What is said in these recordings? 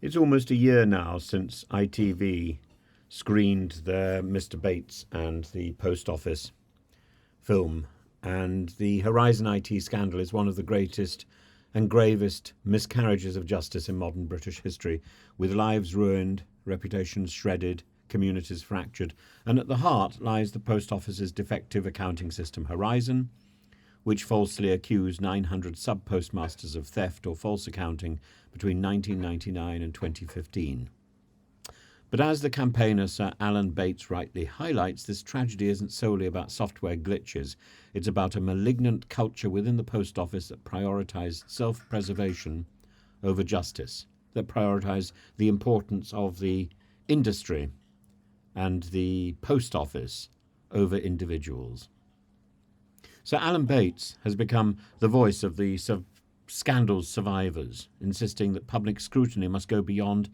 It's almost a year now since ITV screened their Mr. Bates and the Post Office film, and the Horizon IT scandal is one of the greatest and gravest miscarriages of justice in modern British history, with lives ruined, reputations shredded, communities fractured, and at the heart lies the Post Office's defective accounting system Horizon, which falsely accused 900 sub-postmasters of theft or false accounting between 1999 and 2015. But as the campaigner Sir Alan Bates rightly highlights, this tragedy isn't solely about software glitches. It's about a malignant culture within the Post Office that prioritised self-preservation over justice, that prioritised the importance of the industry and the Post Office over individuals. Sir Alan Bates has become the voice of the scandal's survivors, insisting that public scrutiny must go beyond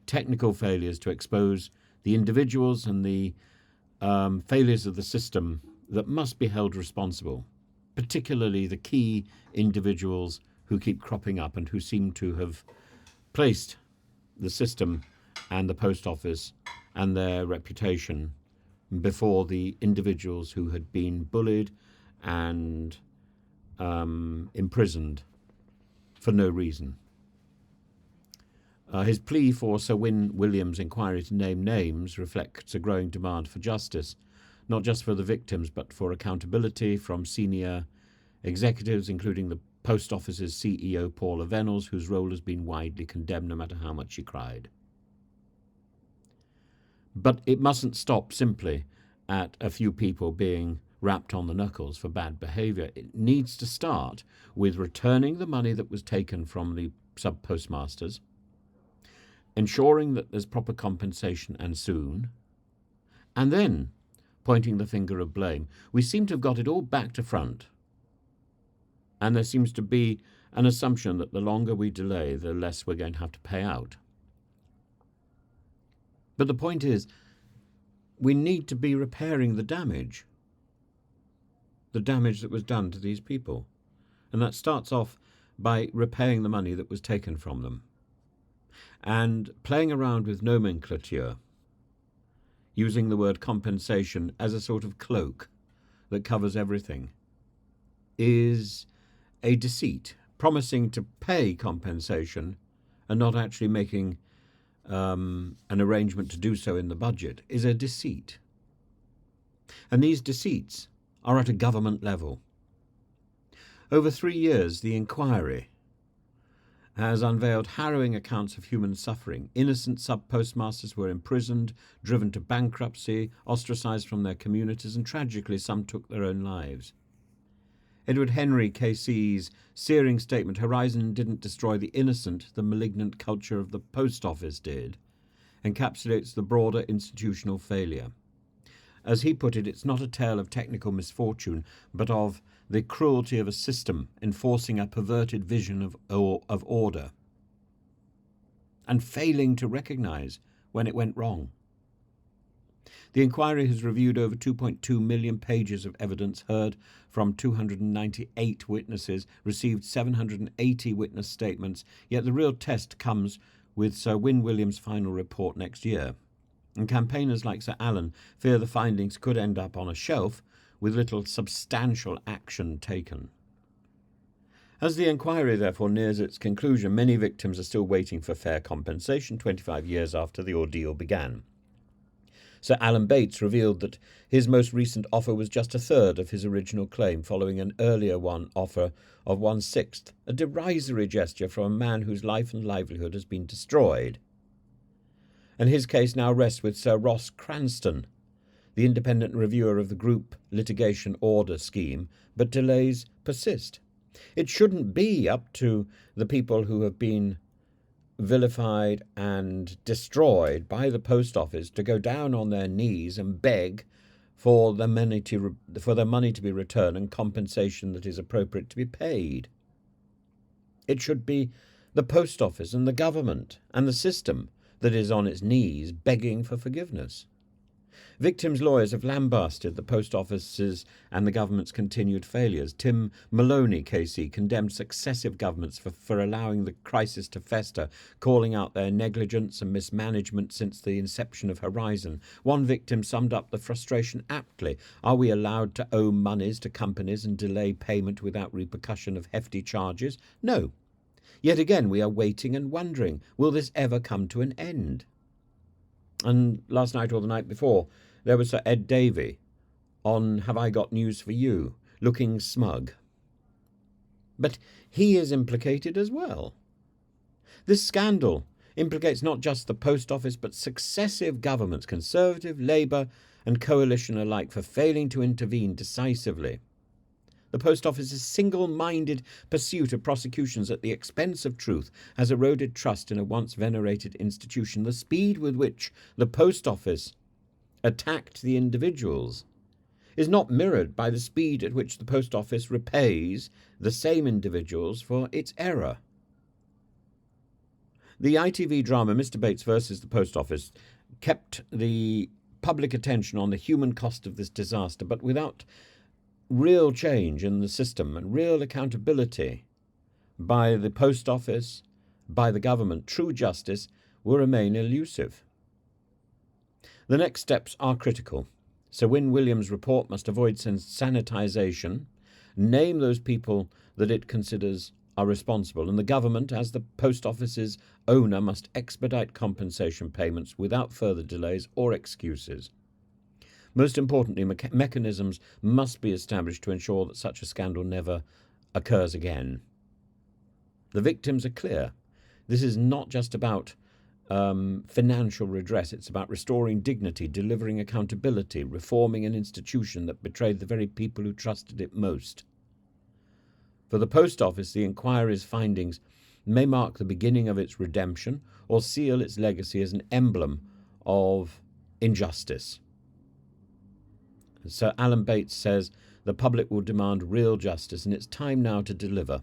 technical failures to expose the individuals and the failures of the system that must be held responsible, particularly the key individuals who keep cropping up and who seem to have placed the system and the Post Office and their reputation before the individuals who had been bullied and imprisoned for no reason. His plea for Sir Win Williams' inquiry to name names reflects a growing demand for justice, not just for the victims but for accountability from senior executives, including the Post Office's CEO Paula Venables, whose role has been widely condemned no matter how much she cried. But it mustn't stop simply at a few people being rapped on the knuckles for bad behaviour. It needs to start with returning the money that was taken from the sub-postmasters, ensuring that there's proper compensation and soon, and then pointing the finger of blame. We seem to have got it all back to front, and there seems to be an assumption that the longer we delay, the less we're going to have to pay out. But the point is, we need to be repairing the damage that was done to these people. And that starts off by repaying the money that was taken from them. And playing around with nomenclature, using the word compensation as a sort of cloak that covers everything, is a deceit. Promising to pay compensation and not actually making an arrangement to do so in the budget is a deceit. And these deceits are at a government level. Over 3 years, the inquiry has unveiled harrowing accounts of human suffering. Innocent sub-postmasters were imprisoned, driven to bankruptcy, ostracised from their communities, and tragically some took their own lives. Edward Henry KC's searing statement, "Horizon didn't destroy the innocent, the malignant culture of the Post Office did," encapsulates the broader institutional failure. As he put it, it's not a tale of technical misfortune, but of the cruelty of a system enforcing a perverted vision of order and failing to recognise when it went wrong. The inquiry has reviewed over 2.2 million pages of evidence, heard from 298 witnesses, received 780 witness statements, yet the real test comes with Sir Win Williams' final report next year. And campaigners like Sir Alan fear the findings could end up on a shelf with little substantial action taken. As the inquiry therefore nears its conclusion, many victims are still waiting for fair compensation 25 years after the ordeal began. Sir Alan Bates revealed that his most recent offer was just a third of his original claim, following an earlier offer of 1/6, a derisory gesture from a man whose life and livelihood has been destroyed. And his case now rests with Sir Ross Cranston, the independent reviewer of the group litigation order scheme, but delays persist. It shouldn't be up to the people who have been vilified and destroyed by the Post Office to go down on their knees and beg for their money to be returned and compensation that is appropriate to be paid. It should be the Post Office and the government and the system that is on its knees begging for forgiveness. Victims' lawyers have lambasted the post offices and the government's continued failures. Tim Maloney, KC, condemned successive governments for allowing the crisis to fester, calling out their negligence and mismanagement since the inception of Horizon. One victim summed up the frustration aptly. Are we allowed to owe monies to companies and delay payment without repercussion of hefty charges? No. Yet again, we are waiting and wondering, will this ever come to an end? And last night or the night before, there was Sir Ed Davey on Have I Got News for You, looking smug. But he is implicated as well. This scandal implicates not just the post office, but successive governments, Conservative, Labour and Coalition alike, for failing to intervene decisively. The post office's single-minded pursuit of prosecutions at the expense of truth has eroded trust in a once venerated institution. The speed with which the post office attacked the individuals is not mirrored by the speed at which the post office repays the same individuals for its error. The ITV drama Mr. Bates versus the Post Office kept the public attention on the human cost of this disaster, but without real change in the system and real accountability by the post office, by the government, true justice will remain elusive. The next steps are critical. Sir Win Williams' report must avoid sanitisation, name those people that it considers are responsible, and the government, as the post office's owner, must expedite compensation payments without further delays or excuses. Most importantly, mechanisms must be established to ensure that such a scandal never occurs again. The victims are clear. This is not just about financial redress. It's about restoring dignity, delivering accountability, reforming an institution that betrayed the very people who trusted it most. For the post office, the inquiry's findings may mark the beginning of its redemption or seal its legacy as an emblem of injustice. Sir Alan Bates says the public will demand real justice, and it's time now to deliver.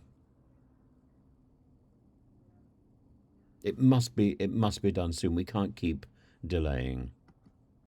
It must be done soon. We can't keep delaying.